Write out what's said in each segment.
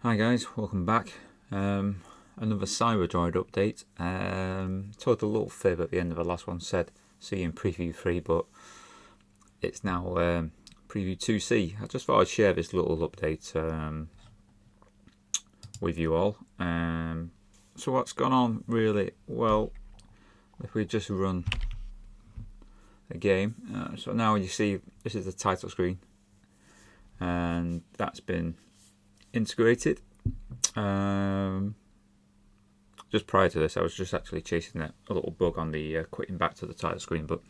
Hi guys, welcome back. Another Cyberdroid update. Told a little fib at the end of the last one, said see you in preview 3, but it's now preview 2C. I just thought I'd share this little update with you all. So what's gone on really? Well, if we just run a game, so now you see this is the title screen, and that's been integrated. Just prior to this, I was just actually chasing a little bug on the quitting back to the title screen, but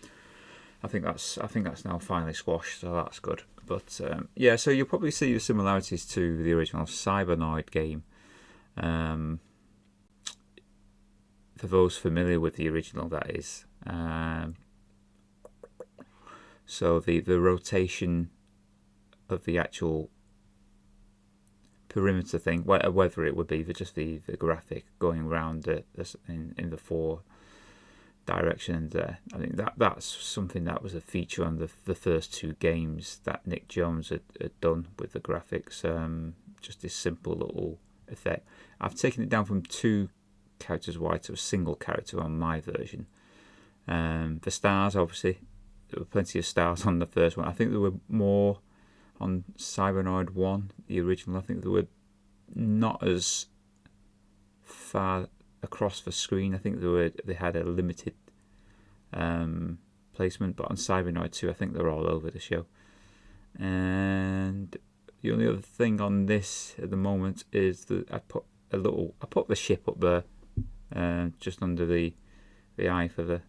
I think that's now finally squashed, so that's good. But yeah, so you'll probably see the similarities to the original Cybernoid game. For those familiar with the original, that is. So the rotation of the actual perimeter thing, whether it would be just the graphic going around in the 4 directions there. I think that's something that was a feature on the first 2 games that Nick Jones had done with the graphics. Just this simple little effect. I've taken it down from 2 characters wide to a single character on my version. The stars, obviously, there were plenty of stars on the first one. I think there were more on Cybernoid 1, the original. I think they were not as far across the screen. I think they had a limited placement, but on Cybernoid 2 I think they're all over the show. And the only other thing on this at the moment is that I put the ship up there, just under the eye for the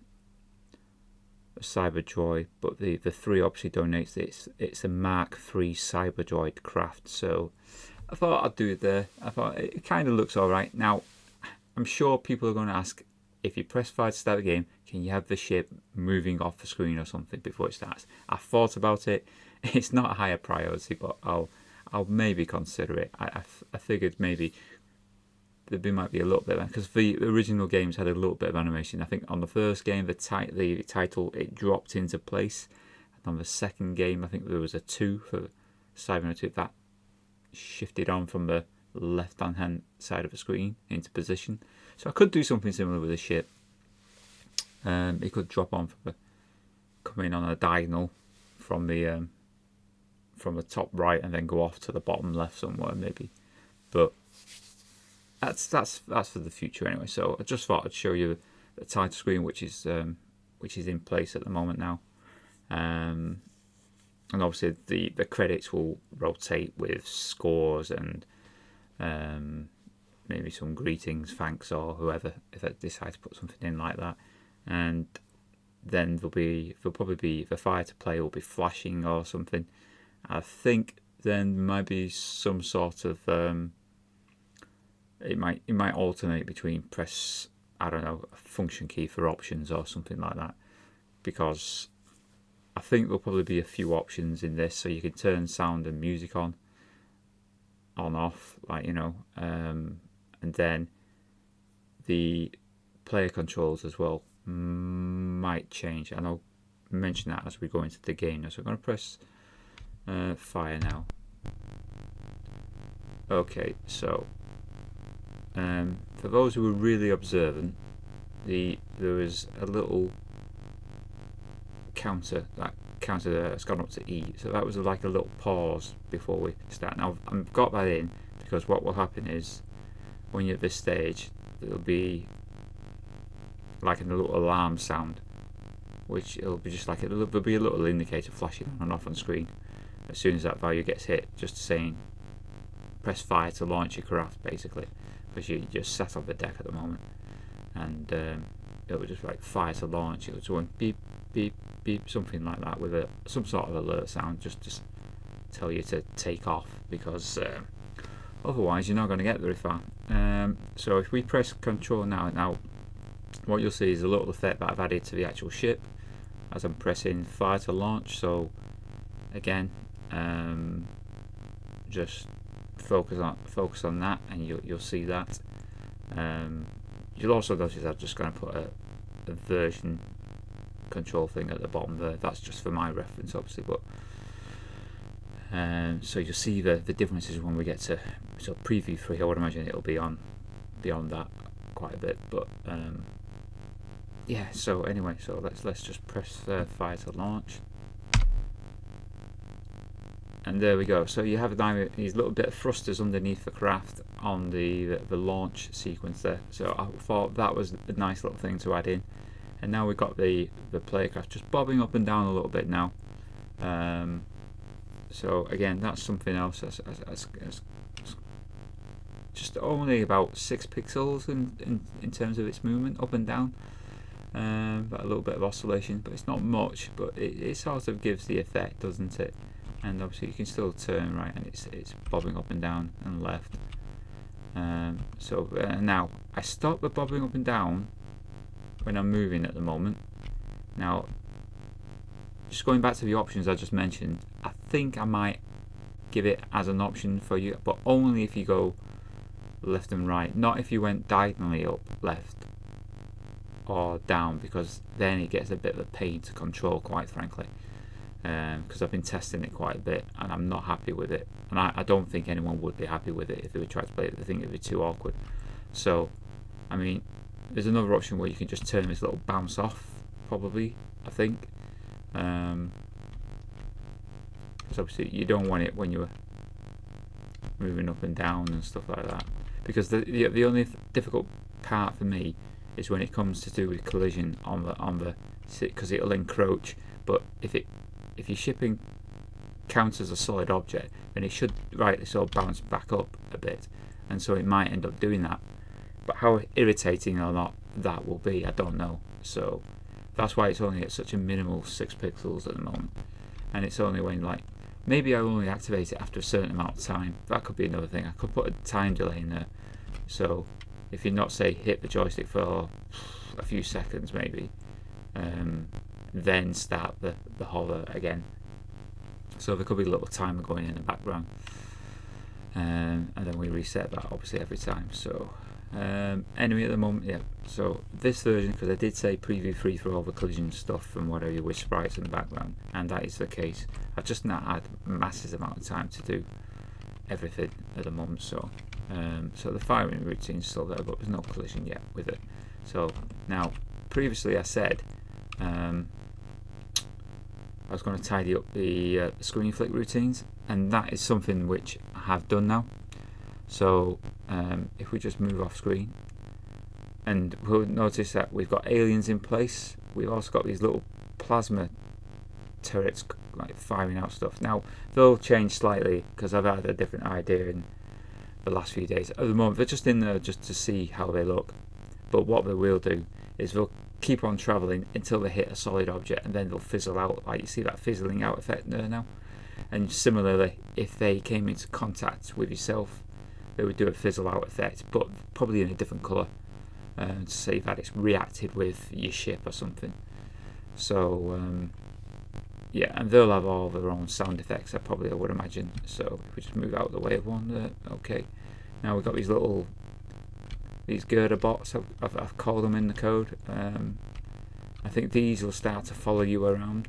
Cyberdroid, but the 3 obviously donates it's a Mark III Cyberdroid craft, so I thought I'd do it there. I thought it kind of looks alright. Now I'm sure people are going to ask, if you press 5 to start the game, can you have the ship moving off the screen or something before it starts? I thought about it. It's not a higher priority, but I'll maybe consider it. I figured maybe there might be a little bit, because the original games had a little bit of animation. I think on the first game, the title, it dropped into place, and on the second game, I think there was a 2 for Cybernoid 2 that shifted on from the left-hand side of the screen into position. So I could do something similar with the ship. It could drop on come in on a diagonal from the top right and then go off to the bottom left somewhere maybe, but that's for the future anyway. So I just thought I'd show you the title screen, which is in place at the moment now, and obviously the credits will rotate with scores and maybe some greetings, thanks, or whoever, if I decide to put something in like that. And then there'll probably be the fire to play will be flashing or something. I think then might be some sort of it might alternate between press, I don't know, a function key for options or something like that, because I think there'll probably be a few options in this, so you can turn sound and music on, off, like, and then the player controls as well might change, and I'll mention that as we go into the game now. So I'm going to press fire now. Okay, so for those who were really observant, there was a little counter that's gone up to E, so that was like a little pause before we start. Now I've got that in because what will happen is when you're at this stage, there'll be like a little alarm sound, which it'll be just like there'll be a little indicator flashing on and off on screen as soon as that value gets hit, just saying press fire to launch your craft, basically, because you just sat on the deck at the moment, and it will just like fire to launch. It'll just go beep beep beep, something like that, with some sort of alert sound, just to tell you to take off, because otherwise you're not going to get very far. So if we press control now what you'll see is a little effect that I've added to the actual ship as I'm pressing fire to launch. So again, just focus on that, and you'll see that. You'll also notice I'm just going to put a version control thing at the bottom there. That's just for my reference, obviously, but So you'll see the differences when we get to preview 3. I would imagine it'll be on beyond that quite a bit, but yeah. So anyway, so let's just press fire to launch, and there we go. So you have these little bit of thrusters underneath the craft on the launch sequence there. So I thought that was a nice little thing to add in. And now we've got the player craft just bobbing up and down a little bit now. So again, that's something else. As just only about 6 pixels in terms of its movement up and down, but a little bit of oscillation, but it's not much. But it sort of gives the effect, doesn't it? And obviously you can still turn right, and it's bobbing up and down and left. So now I stop the bobbing up and down when I'm moving at the moment. Now, just going back to the options I just mentioned, I think I might give it as an option for you, but only if you go left and right, not if you went diagonally up, left or down, because then it gets a bit of a pain to control, quite frankly, because I've been testing it quite a bit and I'm not happy with it, and I don't think anyone would be happy with it if they would try to play it. They think it would be too awkward. So I mean, there's another option where you can just turn this little bounce off, probably, I think, because obviously you don't want it when you're moving up and down and stuff like that, because the only difficult part for me is when it comes to do with collision on the because it'll encroach. But if your shipping counts as a solid object, then it should rightly so bounce back up a bit, and so it might end up doing that. But how irritating or not that will be, I don't know. So that's why it's only at such a minimal 6 pixels at the moment, and it's only when, like, maybe I only activate it after a certain amount of time. That could be another thing. I could put a time delay in there, so if you not say hit the joystick for a few seconds maybe, then start the hover again. So there could be a little timer going in the background, and then we reset that obviously every time. So anyway, at the moment, yeah, so this version, because I did say preview 3 for all the collision stuff and whatever with sprites in the background, and that is the case. I've just not had massive amount of time to do everything at the moment. So so the firing routine's still there, but there's no collision yet with it. So now, previously I said I was going to tidy up the screen flick routines, and that is something which I have done now. So if we just move off screen, and we'll notice that we've got aliens in place. We've also got these little plasma turrets like firing out stuff. Now they'll change slightly because I've had a different idea in the last few days. At the moment they're just in there just to see how they look, but what they will do is they'll keep on travelling until they hit a solid object, and then they'll fizzle out, like you see that fizzling out effect there now. And similarly, if they came into contact with yourself, they would do a fizzle out effect, but probably in a different colour, to say that it's reacted with your ship or something. So yeah, and they'll have all their own sound effects, I would imagine. So if we just move out of the way of one there, okay. Now we've got these girder bots, I've called them in the code. I think these will start to follow you around,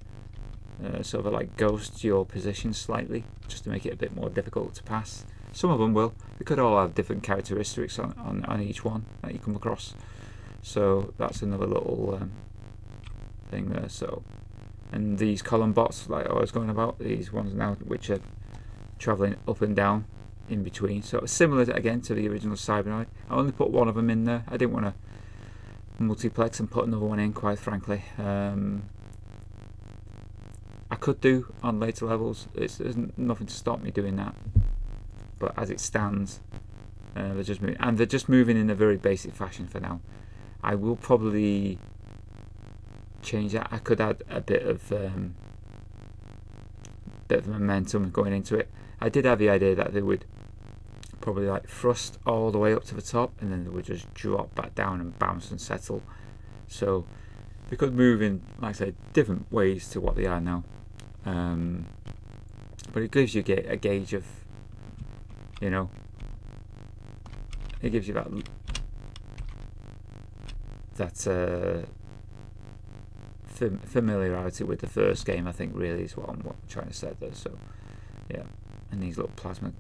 so they like ghost your position slightly, just to make it a bit more difficult to pass. Some of them will. They could all have different characteristics on each one that you come across. So that's another little thing there. So, and these column bots, like I was going about, these ones now which are travelling up and down in between. So similar again to the original Cybernoid. I only put one of them in there. I didn't want to multiplex and put another one in, quite frankly. I could do on later levels. There's nothing to stop me doing that. But as it stands, they're just moving, and they're just moving in a very basic fashion for now. I will probably change that. I could add a bit of momentum going into it. I did have the idea that they would probably like thrust all the way up to the top, and then they would just drop back down and bounce and settle. So they could move in, like I said, different ways to what they are now. But it gives you a gauge of, you know, it gives you that familiarity with the first game, I think, really is what I'm trying to say there. So Yeah, and these little plasma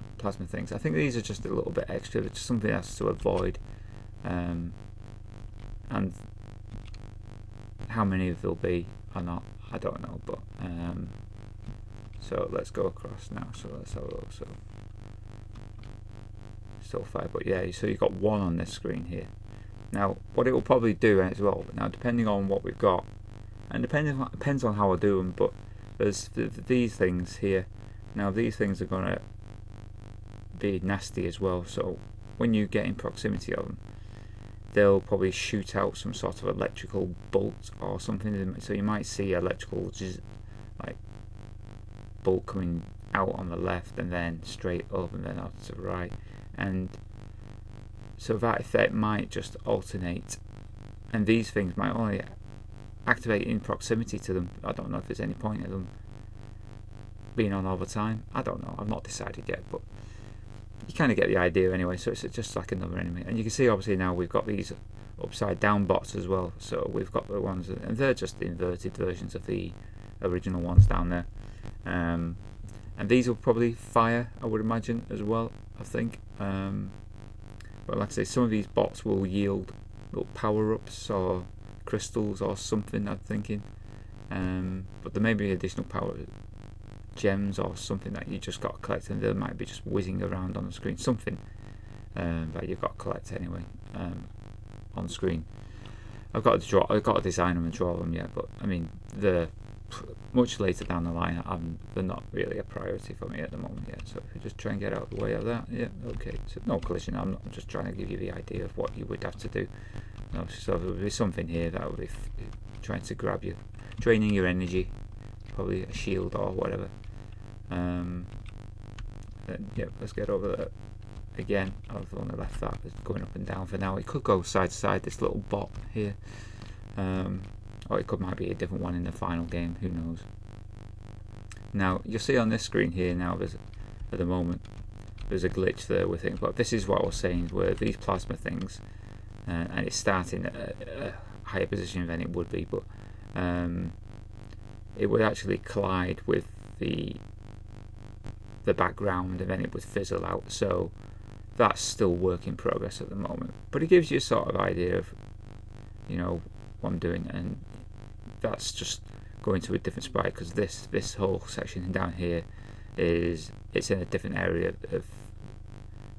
things. I think these are just a little bit extra, just something else to avoid. And how many there'll be or not, I don't know. But so let's go across now. So let's have a look. So still 5, but yeah. So you've got 1 on this screen here. Now, what it will probably do as well. Now, depending on what we've got, and depends on how I do them, but there's these things here. Now, these things are gonna be nasty as well. So when you get in proximity of them, they'll probably shoot out some sort of electrical bolt or something. So you might see electrical like bolt coming out on the left and then straight up and then out to the right, and so that effect might just alternate, and these things might only activate in proximity to them. I don't know if there's any point in them being on all the time. I don't know, I've not decided yet, but you kind of get the idea anyway. So it's just like another enemy, and you can see obviously now we've got these upside down bots as well. So we've got the ones, and they're just inverted versions of the original ones down there, and these will probably fire, I would imagine, as well, I think. But like I say, some of these bots will yield little power-ups or crystals or something, I'm thinking. But there may be additional power gems or something that you just got to collect, and they might be just whizzing around on the screen. Something that you've got to collect anyway on screen. I've got to design them and draw them yet, but I mean they're much later down the line. They're not really a priority for me at the moment yet. So if you just try and get out of the way of that, yeah, okay. So no collision. I'm just trying to give you the idea of what you would have to do. So there would be something here that would be trying to grab you, draining your energy, probably a shield or whatever. Then yeah, let's get over there. Again, I've only left that as going up and down for now. It could go side to side, this little bot here. Or it might be a different one in the final game, who knows. Now, you'll see on this screen here now, at the moment, there's a glitch there with things. But this is what I was saying, where these plasma things, and it's starting at a higher position than it would be, but it would actually collide with the background, and then it would fizzle out. So that's still work in progress at the moment. But it gives you a sort of idea of, you know, what I'm doing, and that's just going to a different sprite, because this whole section down here it's in a different area of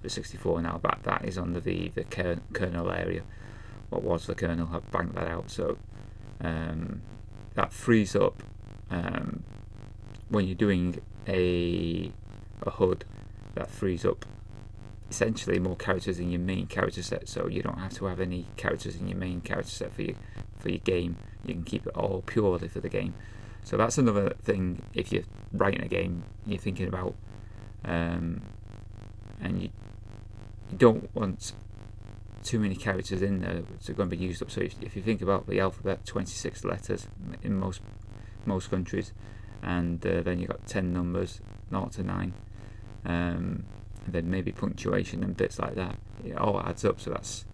the 64 now. That is under the kernel area. What was the kernel? I've banked that out. So that frees up when you're doing a HUD. That frees up essentially more characters in your main character set, so you don't have to have any characters in your main character set for your game. You can keep it all purely for the game. So that's another thing if you're writing a game you're thinking about, and you don't want too many characters in there which are going to be used up. So if you think about the alphabet, 26 letters in most countries, and then you've got 10 numbers, 0 to 9, and then maybe punctuation and bits like that. It all adds up, so that's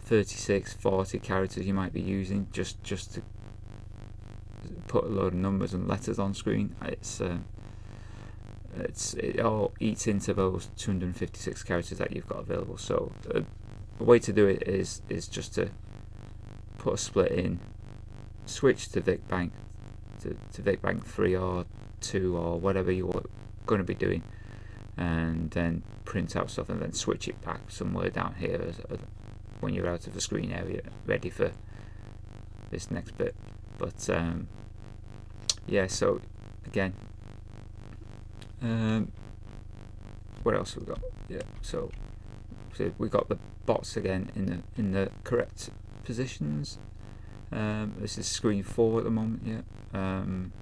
36, 40 characters you might be using just to put a load of numbers and letters on screen. It all eats into those 256 characters that you've got available. So the way to do it is just to put a split in, switch to VicBank to VicBank 3 or 2 or whatever you're going to be doing, and then print out stuff and then switch it back somewhere down here when you're out of the screen area, ready for this next bit. But yeah, so again, what else have we got? Yeah, so we got the bots again in the correct positions. This is screen 4 at the moment, yeah. And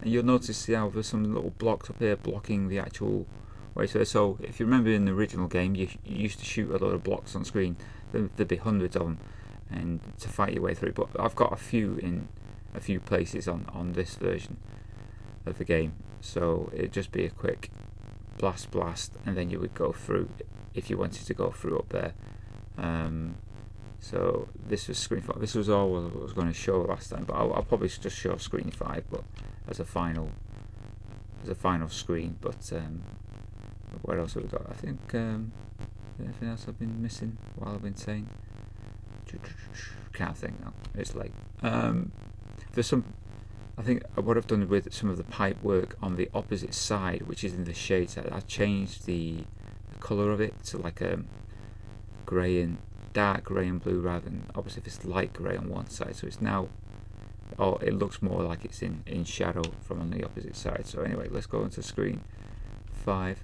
you'll notice how there's some little blocks up here blocking the actual way. So if you remember in the original game, you used to shoot a lot of blocks on screen. There'd be hundreds of them, and to fight your way through. But I've got a few in a few places on this version of the game. So it'd just be a quick blast, and then you would go through if you wanted to go through up there. So this was screen 5. This was all I was going to show last time, but I'll probably just show screen 5, but as a final as a final screen. But what else have we got? I think anything else I've been missing while I've been saying? Can't think now. It's late. There's some. I think what I've done with some of the pipe work on the opposite side, which is in the shades, I changed the colour of it to like a grey and dark grey and blue, rather than obviously this light grey on one side. So it's now, it looks more like it's in shadow from on the opposite side. So anyway, let's go into screen 5.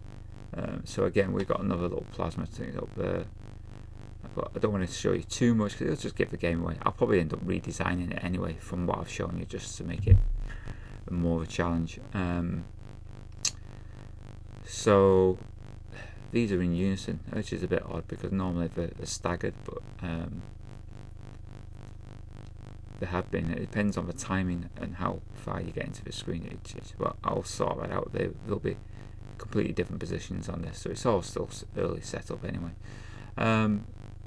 So again, we've got another little plasma thing up there. I don't want to show you too much because it'll just give the game away. I'll probably end up redesigning it anyway from what I've shown you, just to make it more of a challenge. So these are in unison, which is a bit odd because normally they're staggered, but they have been. It depends on the timing and how far you get into the screen. But I'll sort that out. There'll be completely different positions on this, so it's all still early setup anyway.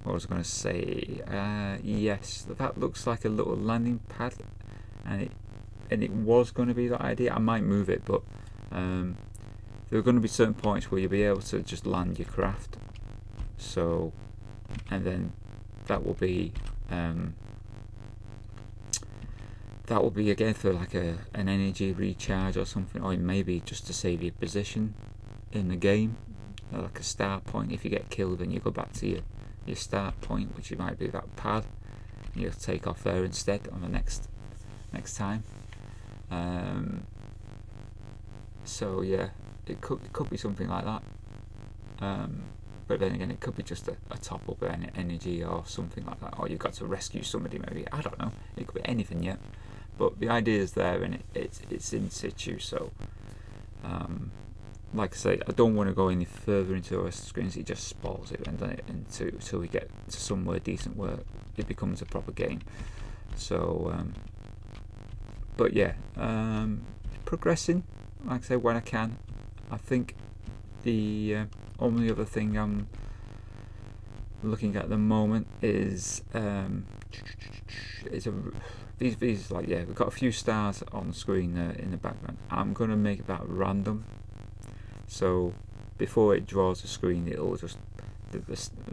What was I going to say? Yes, that looks like a little landing pad, and it was going to be that idea. I might move it, but there are going to be certain points where you'll be able to just land your craft. So, and then that will be again for like an energy recharge or something, or maybe just to save your position in the game, like a start point. If you get killed, then you go back to your start point, which might be that pad. You'll take off there instead on the next time. So yeah, it could be something like that. But then again, it could be just a top up of energy or something like that, or you've got to rescue somebody maybe. I don't know. It could be anything yet. But the idea is there, and it's in situ. So like I say, I don't want to go any further into the rest of the screens. It just spoils it, and then until we get to somewhere decent where it becomes a proper game. So but yeah, progressing, like I say, when I can. I think the only other thing I'm looking at the moment is these like, yeah, we've got a few stars on the screen in the background. I'm going to make that random. So before it draws the screen, it'll just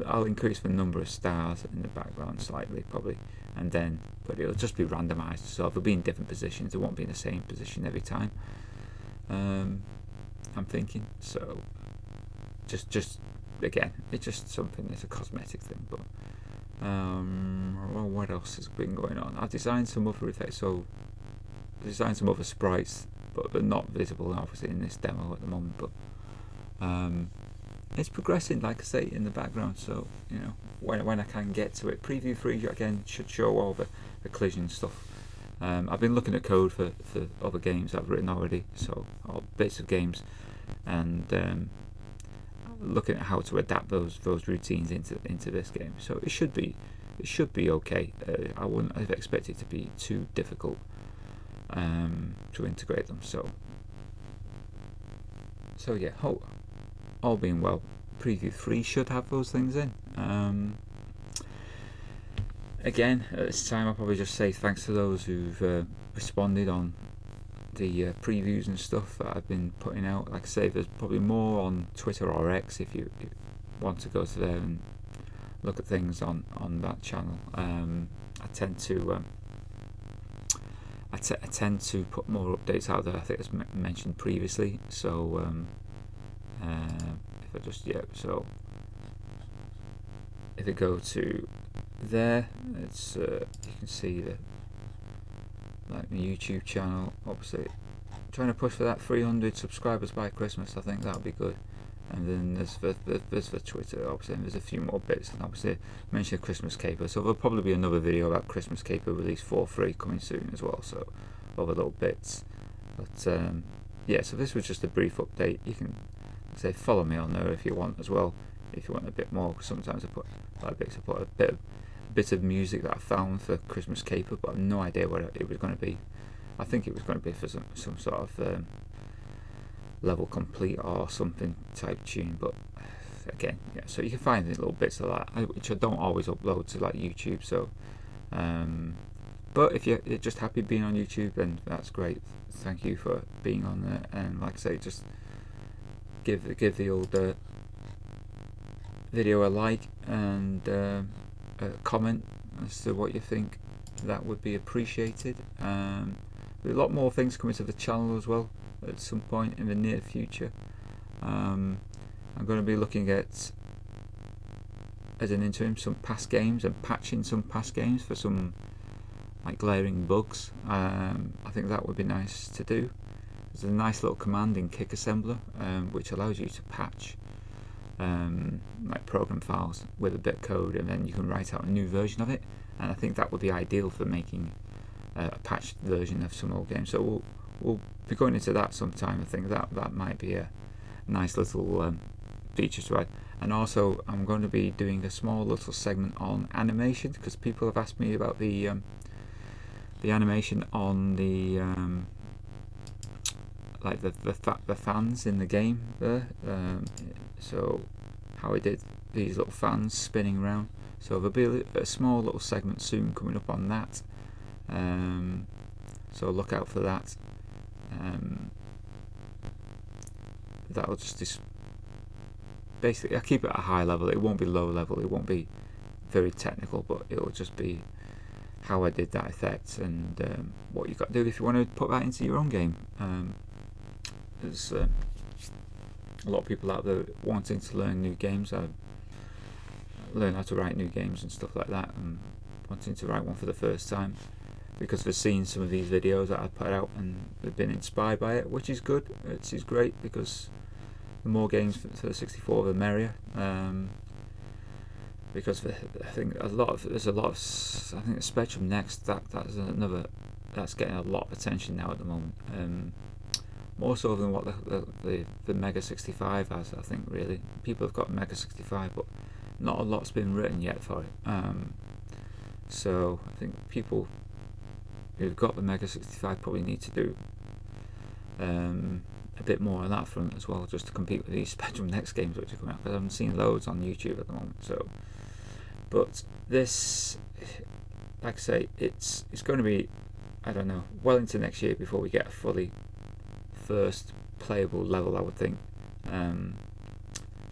I'll increase the number of stars in the background slightly probably, and then but it'll just be randomized, so they'll be in different positions. It won't be in the same position every time. I'm thinking, so just again, it's just something, it's a cosmetic thing. But well, what else has been going on? I've designed some other effects, so I've designed some other sprites, but they're not visible obviously in this demo at the moment. But it's progressing, like I say, in the background. So you know, when I can get to it. Preview 3 again should show all the collision stuff. I've been looking at code for other games I've written already, so or bits of games, and looking at how to adapt those routines into this game. So it should be okay. I wouldn't have expected it to be too difficult to integrate them. So yeah, all being well, preview 3 should have those things in. Again, at this time I'll probably just say thanks to those who've responded on the previews and stuff that I've been putting out. Like I say, there's probably more on Twitter or X if you want to go to there and look at things on that channel. I tend to put more updates out there. I think as mentioned previously. So if I just so if I go to there, it's you can see the my YouTube channel. Obviously trying to push for that 300 subscribers by Christmas. I think that'll be good. And then there's the Twitter, obviously, and there's a few more bits, and obviously mention Christmas Caper, so there'll probably be another video about Christmas Caper release 4.3 coming soon as well, so other little bits. But yeah, so this was just a brief update. You can say follow me on there if you want as well, if you want a bit more. Sometimes I put a bit of music that I found for Christmas Caper, but I've no idea what it was going to be. I think it was going to be for some sort of level complete or something type tune, but again, yeah, so you can find these little bits of that, which I don't always upload to like YouTube. So But if you're just happy being on YouTube, then that's great. Thank you for being on there, and like I say, just give the old video a like and a comment as to what you think. That would be appreciated. There's a lot more things coming to the channel as well at some point in the near future. I'm going to be looking at, as an interim, some past games and patching some past games for some like glaring bugs. I think that would be nice to do. There's a nice little command in Kick Assembler which allows you to patch like program files with a bit of code, and then you can write out a new version of it, and I think that would be ideal for making a patched version of some old games. So we'll be going into that sometime. I think that might be a nice little feature to add. And also I'm going to be doing a small little segment on animation, because people have asked me about the animation on the like the fans in the game there. So how I did these little fans spinning around. So there'll be a small little segment soon coming up on that. So look out for that. That'll just basically, I keep it at a high level. It won't be low level. It won't be very technical, but it'll just be how I did that effect and what you've got to do if you want to put that into your own game. There's a lot of people out there wanting to learn new games, learn how to write new games and stuff like that, and wanting to write one for the first time because they've seen some of these videos that I put out and they've been inspired by it, which is good. It is great, because the more games for the 64 the merrier. Because I think there's a lot of I think the Spectrum Next, that's getting a lot of attention now at the moment, more so than what the Mega 65 has. I think really people have got Mega 65, but not a lot's been written yet for it. So I think people who've got the Mega 65 probably need to do a bit more on that front as well, just to compete with these Spectrum Next games which are coming out, because I haven't seen loads on YouTube at the moment. So, but this, like I say, it's going to be, I don't know, well into next year before we get a fully first playable level, I would think. Don't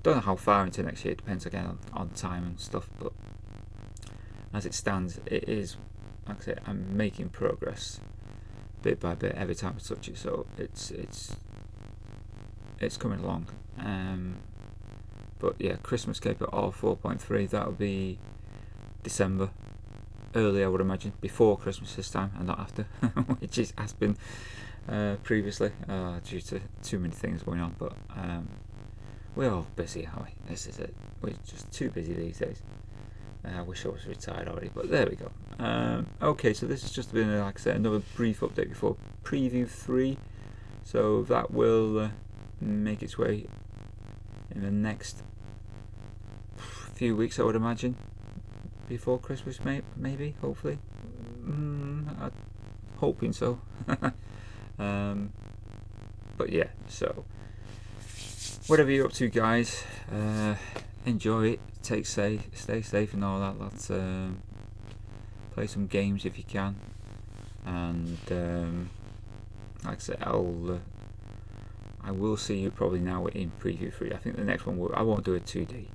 know how far into next year, it depends again on time and stuff, but as it stands, it is, like I say, I'm making progress bit by bit every time I touch it, so it's coming along. But yeah, Christmas Caper all 4.3, that'll be December, early I would imagine, before Christmas this time and not after, which has been previously due to too many things going on. But we're all busy, aren't we? This is it. We're just too busy these days. I wish I was retired already, but there we go. Okay, so this has just been, like I said, another brief update before Preview 3. So that will make its way in the next few weeks, I would imagine, before Christmas, maybe, hopefully. I'm hoping so. But yeah, so whatever you're up to, guys, enjoy it, stay safe and all that. Let's play some games if you can, and like I said, I will see you probably now in Preview 3. I think the next one I won't do a 2D.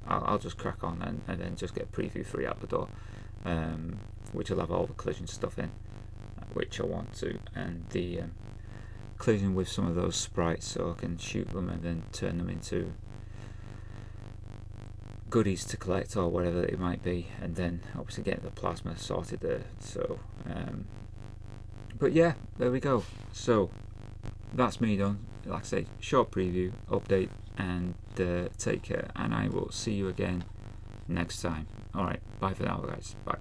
I'll just crack on and then just get Preview 3 out the door, which will have all the collision stuff in, which I want to, and the collision with some of those sprites, so I can shoot them and then turn them into goodies to collect or whatever it might be, and then obviously get the plasma sorted there. So but yeah, there we go. So that's me done. Like I say, short preview update, and take care, and I will see you again next time. Alright, bye for now, guys. Bye.